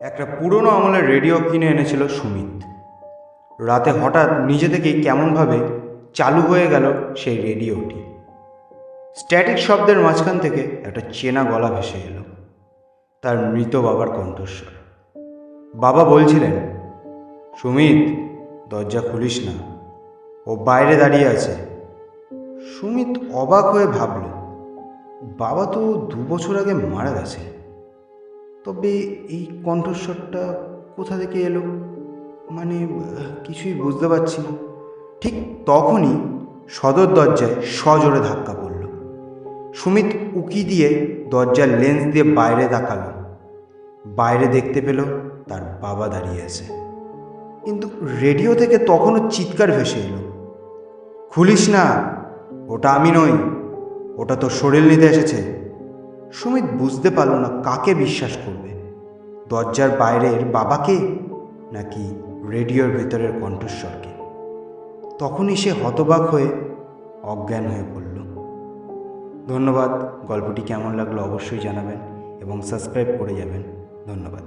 একটা পুরনো আমলের রেডিও কিনে এনেছিল সুমিত। রাতে হঠাৎ নিজে থেকেই কেমনভাবে চালু হয়ে গেল সেই রেডিওটি। স্ট্যাটিক শব্দের মাঝখান থেকে একটা চেনা গলা ভেসে এলো, তার মৃত বাবার কণ্ঠস্বর। বাবা বলছিলেন, সুমিত, দরজা খুলিস না, ও বাইরে দাঁড়িয়ে আছে। সুমিত অবাক হয়ে ভাবল, বাবা তো 2 বছর আগে মারা গেছে, তবে এই কণ্ঠস্বরটা কোথা থেকে এলো? কিছুই বুঝতে পারছি না। ঠিক তখনই সদর দরজায় সজোরে ধাক্কা পড়ল। সুমিত উকি দিয়ে দরজার লেন্স দিয়ে বাইরে তাকালো। বাইরে দেখতে পেল তার বাবা দাঁড়িয়ে আছে, কিন্তু রেডিও থেকে তখনও চিৎকার ভেসে এলো, খুলিস না, ওটা আমি নই, ওটা তো শরীর নিতে এসেছে। সুমিত বুঝতে পারল না কাকে বিশ্বাস করবে, দরজার বাইরের বাবাকে নাকি রেডিওর ভেতরের কণ্ঠস্বরকে। তখনই সে হতবাক হয়ে অজ্ঞান হয়ে পড়ল। ধন্যবাদ। গল্পটি কেমন লাগলো অবশ্যই জানাবেন এবং সাবস্ক্রাইব করে যাবেন। ধন্যবাদ।